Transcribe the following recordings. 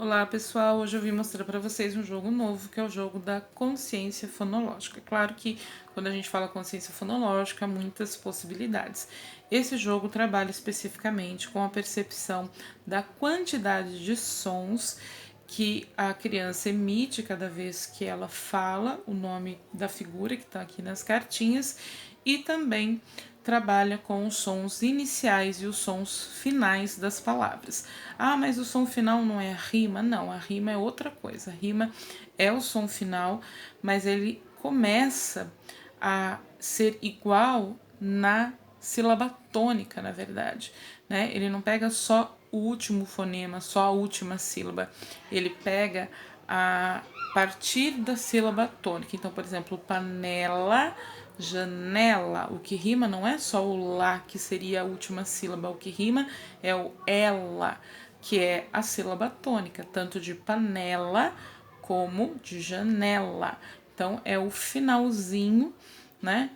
Olá pessoal, hoje eu vim mostrar para vocês um jogo novo, que é o jogo da consciência fonológica. Claro que quando a gente fala consciência fonológica, há muitas possibilidades. Esse jogo trabalha especificamente com a percepção da quantidade de sons que a criança emite cada vez que ela fala o nome da figura que está aqui nas cartinhas e também trabalha com os sons iniciais e os sons finais das palavras. Ah, mas o som final não é a rima? Não, a rima é outra coisa. A rima é o som final, mas ele começa a ser igual na sílaba tônica, na verdade, né? Ele não pega só o último fonema, só a última sílaba. Ele pega a partir da sílaba tônica. Então, por exemplo, panela, janela. O que rima não é só o lá, que seria a última sílaba. O que rima é o ela, que é a sílaba tônica, tanto de panela como de janela. Então, é o finalzinho, né,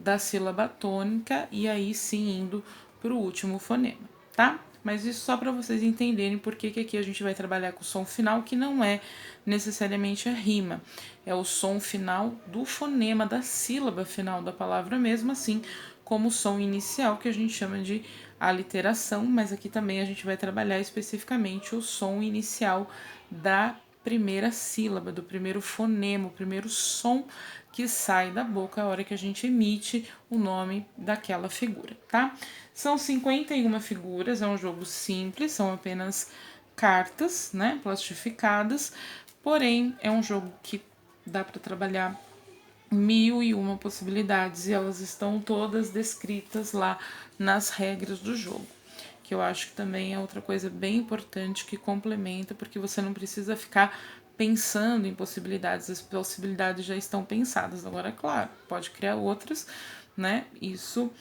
da sílaba tônica e aí sim indo para o último fonema, tá? Mas isso só para vocês entenderem por que aqui a gente vai trabalhar com o som final, que não é necessariamente a rima, é o som final do fonema, da sílaba final da palavra mesmo, assim como o som inicial, que a gente chama de aliteração, mas aqui também a gente vai trabalhar especificamente o som inicial da primeira sílaba, do primeiro fonema, o primeiro som que sai da boca a hora que a gente emite o nome daquela figura, tá? São 51 figuras, é um jogo simples, são apenas cartas, né, plastificadas, porém é um jogo que dá para trabalhar 1001 possibilidades e elas estão todas descritas lá nas regras do jogo, que eu acho que também é outra coisa bem importante que complementa, porque você não precisa ficar pensando em possibilidades, as possibilidades já estão pensadas. Agora, claro, pode criar outras, né? Isso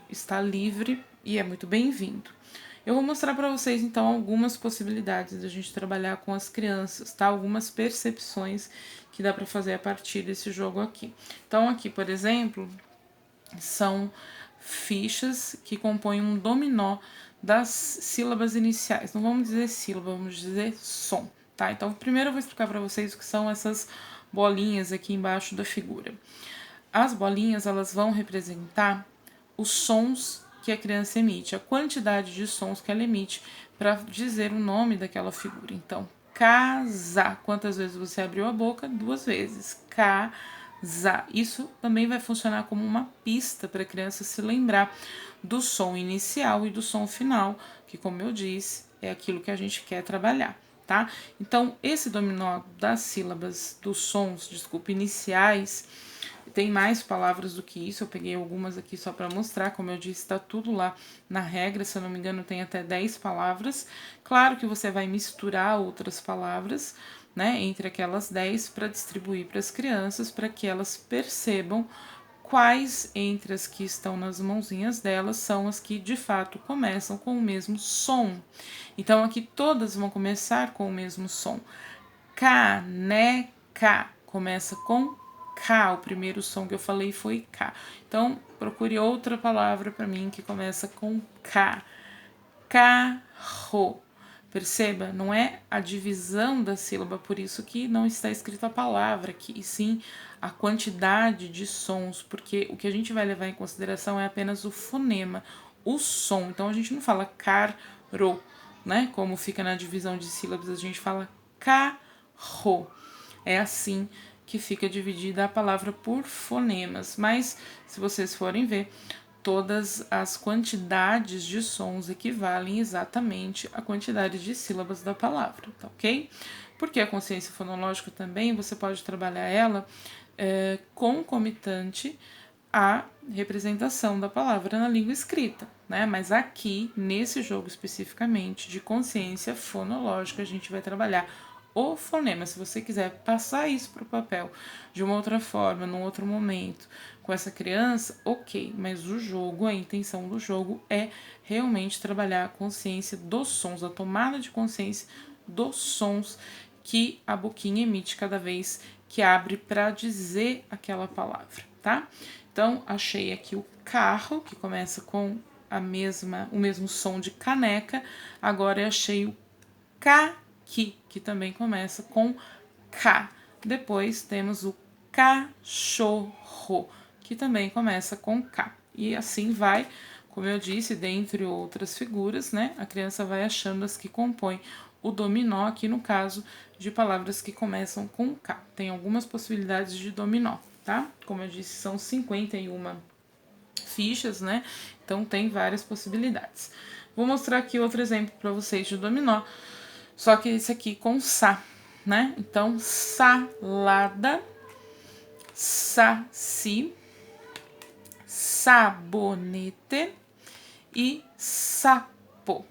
está livre e é muito bem-vindo. Eu vou mostrar para vocês então algumas possibilidades da gente trabalhar com as crianças, tá? Algumas percepções que dá para fazer a partir desse jogo aqui. Então aqui, por exemplo, são fichas que compõem um dominó das sílabas iniciais. Não vamos dizer sílaba, vamos dizer som, tá? Então primeiro eu vou explicar para vocês o que são essas bolinhas aqui embaixo da figura. As bolinhas, elas vão representar os sons que a criança emite, a quantidade de sons que ela emite para dizer o nome daquela figura. Então, casa. Quantas vezes você abriu a boca? 2 vezes. Casa. Isso também vai funcionar como uma pista para a criança se lembrar do som inicial e do som final, que, como eu disse, é aquilo que a gente quer trabalhar, tá? Então, esse dominó das sílabas, dos sons, desculpa, iniciais, tem mais palavras do que isso, eu peguei algumas aqui só para mostrar, como eu disse, está tudo lá na regra, se eu não me engano tem até 10 palavras. Claro que você vai misturar outras palavras, né, entre aquelas 10 para distribuir para as crianças, para que elas percebam quais entre as que estão nas mãozinhas delas são as que de fato começam com o mesmo som. Então aqui todas vão começar com o mesmo som. Caneca começa com K, o primeiro som que eu falei foi K. Então, procure outra palavra para mim que começa com K. Carro. Perceba, não é a divisão da sílaba, por isso que não está escrita a palavra aqui, e sim a quantidade de sons, porque o que a gente vai levar em consideração é apenas o fonema, o som. Então a gente não fala carro, né? Como fica na divisão de sílabas, a gente fala carro. É assim que fica dividida a palavra por fonemas, mas se vocês forem ver, todas as quantidades de sons equivalem exatamente à quantidade de sílabas da palavra, tá ok? Porque a consciência fonológica também, você pode trabalhar ela concomitante à representação da palavra na língua escrita, né? Mas aqui, nesse jogo especificamente de consciência fonológica, a gente vai trabalhar o fonema. Se você quiser passar isso para o papel de uma outra forma, num outro momento, com essa criança, ok. Mas o jogo, a intenção do jogo é realmente trabalhar a consciência dos sons, a tomada de consciência dos sons que a boquinha emite cada vez que abre para dizer aquela palavra, tá? Então, achei aqui o carro, que começa com o mesmo som de caneca. Agora eu achei o caqui, que também começa com K. Depois temos o cachorro, que também começa com K. E assim vai, como eu disse, dentre outras figuras, né? A criança vai achando as que compõem o dominó, aqui no caso de palavras que começam com K. Tem algumas possibilidades de dominó, tá? Como eu disse, são 51 fichas, né? Então tem várias possibilidades. Vou mostrar aqui outro exemplo para vocês de dominó, só que esse aqui com sa, né? Então, salada, saci, sabonete e sapo.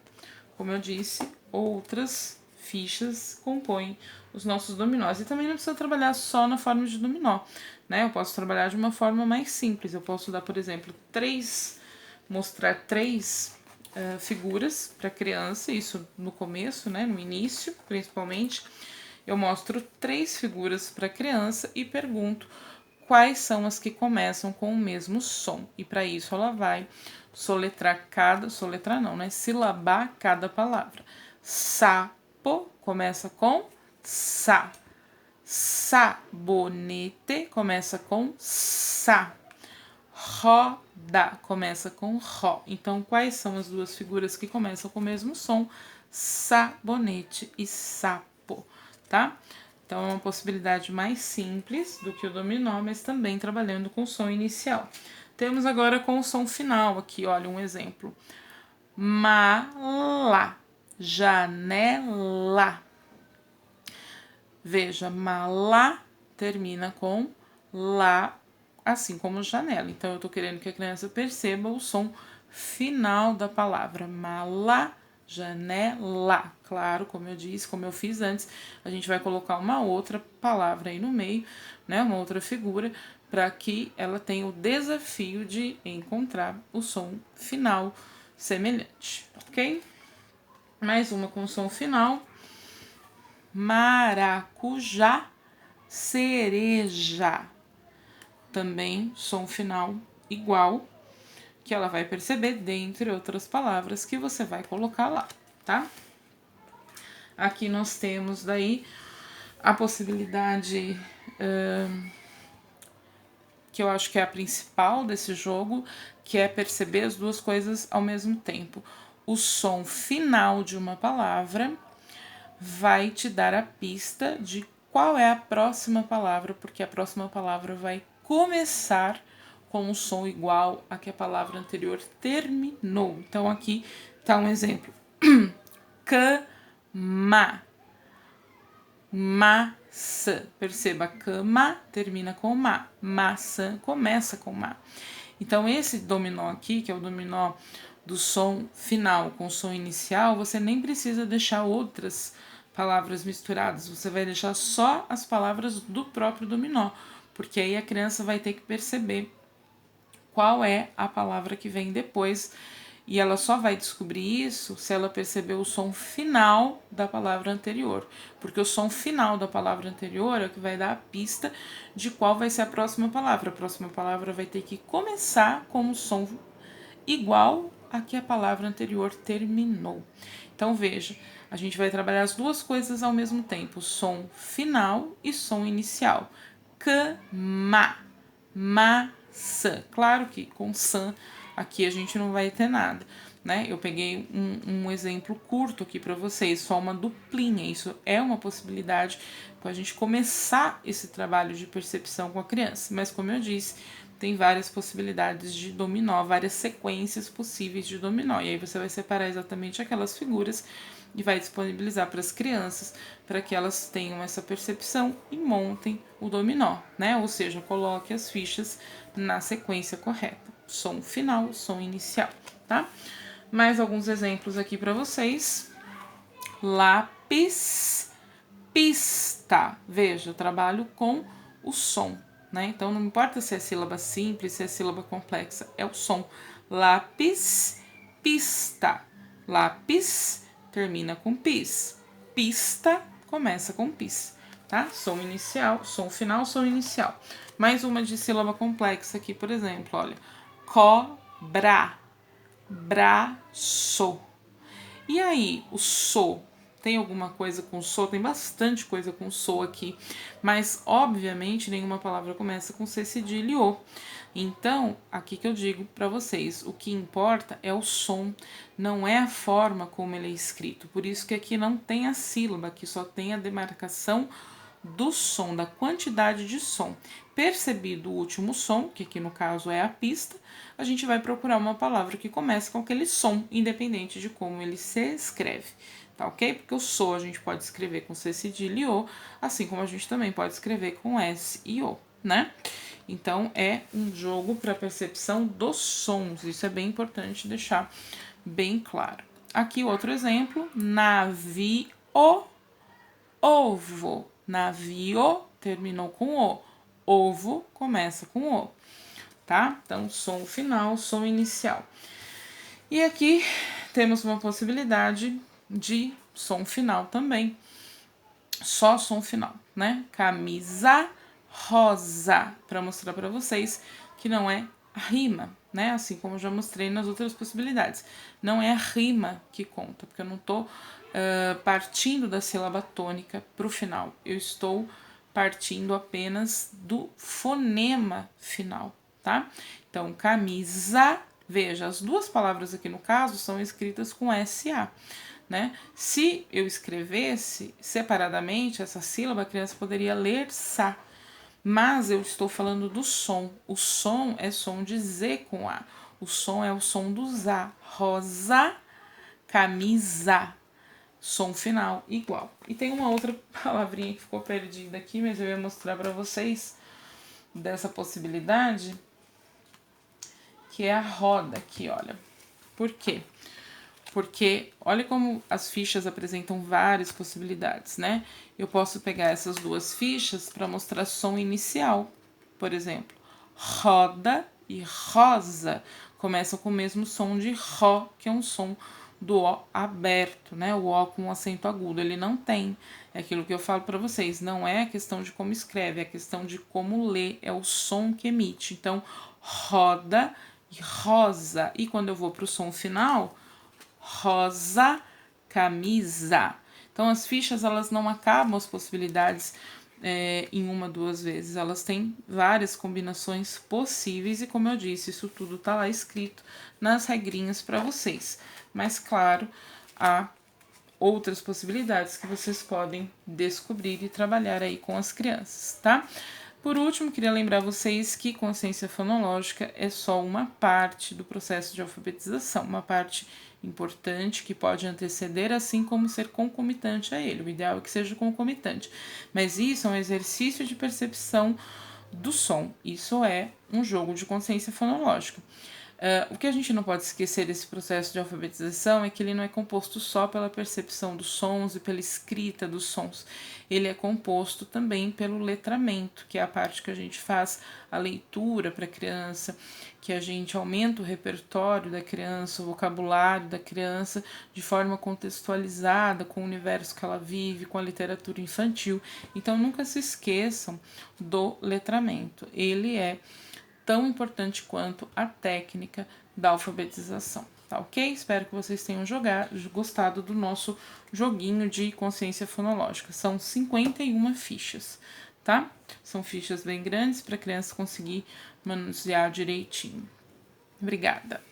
Como eu disse, outras fichas compõem os nossos dominós. E também não precisa trabalhar só na forma de dominó, né? Eu posso trabalhar de uma forma mais simples. Eu posso dar, por exemplo, mostrar três figuras para criança, isso no começo, né? No início, principalmente. Eu mostro 3 figuras para criança e pergunto quais são as que começam com o mesmo som. E para isso ela vai silabar cada palavra. Sapo começa com sa. Sabonete começa com sa. Roda começa com ro. Então, quais são as duas figuras que começam com o mesmo som? Sabonete e sapo, tá? Então, é uma possibilidade mais simples do que o dominó, mas também trabalhando com o som inicial. Temos agora com o som final aqui, olha um exemplo. Mala, janela. Veja, mala termina com lá, assim como janela. Então, eu tô querendo que a criança perceba o som final da palavra. Mala, janela. Claro, como eu disse, como eu fiz antes, a gente vai colocar uma outra palavra aí no meio, né? Uma outra figura, para que ela tenha o desafio de encontrar o som final semelhante, ok? Mais uma com som final. Maracujá, cereja. Também som final igual, que ela vai perceber, dentre outras palavras que você vai colocar lá, tá? Aqui nós temos daí a possibilidade que eu acho que é a principal desse jogo, que é perceber as duas coisas ao mesmo tempo. O som final de uma palavra vai te dar a pista de qual é a próxima palavra, porque a próxima palavra vai começar com um som igual a que a palavra anterior terminou. Então, aqui tá um exemplo. Cama, maçã. Perceba, cama termina com ma, maçã começa com ma. Então, esse dominó aqui, que é o dominó do som final com o som inicial, você nem precisa deixar outras palavras misturadas, você vai deixar só as palavras do próprio dominó, porque aí a criança vai ter que perceber qual é a palavra que vem depois, e ela só vai descobrir isso se ela perceber o som final da palavra anterior, porque o som final da palavra anterior é o que vai dar a pista de qual vai ser a próxima palavra. A próxima palavra vai ter que começar com um som igual a que a palavra anterior terminou. Então, veja, a gente vai trabalhar as duas coisas ao mesmo tempo, som final e som inicial. Cama, maçã. Claro que com san aqui a gente não vai ter nada, né? Eu peguei um exemplo curto aqui para vocês, só uma duplinha. Isso é uma possibilidade para a gente começar esse trabalho de percepção com a criança. Mas, como eu disse, tem várias possibilidades de dominó, várias sequências possíveis de dominó. E aí você vai separar exatamente aquelas figuras e vai disponibilizar para as crianças para que elas tenham essa percepção e montem o dominó, né? Ou seja, coloque as fichas na sequência correta. Som final, som inicial, tá? Mais alguns exemplos aqui para vocês. Lápis, pista. Veja, eu trabalho com o som, né? Então, não importa se é sílaba simples, se é sílaba complexa, é o som. Lápis, pista. Lápis termina com pis. Pista começa com pis, tá? Som inicial, som final, som inicial. Mais uma de sílaba complexa aqui, por exemplo, olha. Cobra, braço. E aí, o so tem alguma coisa com so, tem bastante coisa com so aqui, mas obviamente nenhuma palavra começa com C cedilha e O. Então, aqui que eu digo para vocês, o que importa é o som, não é a forma como ele é escrito. Por isso que aqui não tem a sílaba, aqui só tem a demarcação do som, da quantidade de som. Percebido o último som, que aqui no caso é a pista, a gente vai procurar uma palavra que comece com aquele som, independente de como ele se escreve, tá ok? Porque o so a gente pode escrever com C cedilha e O, assim como a gente também pode escrever com S e O, né? Então, é um jogo para percepção dos sons, isso é bem importante deixar bem claro. Aqui outro exemplo, navio, ovo. Navio terminou com O, ovo começa com O, tá? Então, som final, som inicial. E aqui temos uma possibilidade de som final também, só som final, né? Camisa rosa, para mostrar para vocês que não é rima, né? Assim como eu já mostrei nas outras possibilidades. Não é a rima que conta, porque eu não tô partindo da sílaba tônica pro final. Eu estou partindo apenas do fonema final, tá? Então, camisa, veja, as duas palavras aqui no caso são escritas com SA. Né? Se eu escrevesse separadamente essa sílaba, a criança poderia ler sa, mas eu estou falando do som. O som é som de Z com A. O som é o som do ZA. Rosa, camisa. Som final igual. E tem uma outra palavrinha que ficou perdida aqui, mas eu ia mostrar para vocês dessa possibilidade, que é a roda aqui, olha. Por quê? Porque olha como as fichas apresentam várias possibilidades, né? Eu posso pegar essas duas fichas para mostrar som inicial, por exemplo. Roda e rosa começam com o mesmo som de Ró, que é um som do O aberto, né? O O com um acento agudo, ele não tem. É aquilo que eu falo para vocês, não é a questão de como escreve, é a questão de como lê, é o som que emite. Então, roda e rosa. E quando eu vou para o som final, rosa, camisa. Então, as fichas, elas não acabam as possibilidades em uma, duas vezes. Elas têm várias combinações possíveis e, como eu disse, isso tudo tá lá escrito nas regrinhas para vocês. Mas, claro, há outras possibilidades que vocês podem descobrir e trabalhar aí com as crianças, tá? Por último, queria lembrar vocês que consciência fonológica é só uma parte do processo de alfabetização, uma parte importante que pode anteceder, assim como ser concomitante a ele. O ideal é que seja concomitante, mas isso é um exercício de percepção do som. Isso é um jogo de consciência fonológica. O que a gente não pode esquecer desse processo de alfabetização é que ele não é composto só pela percepção dos sons e pela escrita dos sons. Ele é composto também pelo letramento, que é a parte que a gente faz a leitura para a criança, que a gente aumenta o repertório da criança, o vocabulário da criança de forma contextualizada com o universo que ela vive, com a literatura infantil. Então, nunca se esqueçam do letramento. Ele é tão importante quanto a técnica da alfabetização, tá ok? Espero que vocês tenham gostado do nosso joguinho de consciência fonológica. São 51 fichas, tá? São fichas bem grandes para a criança conseguir manusear direitinho. Obrigada!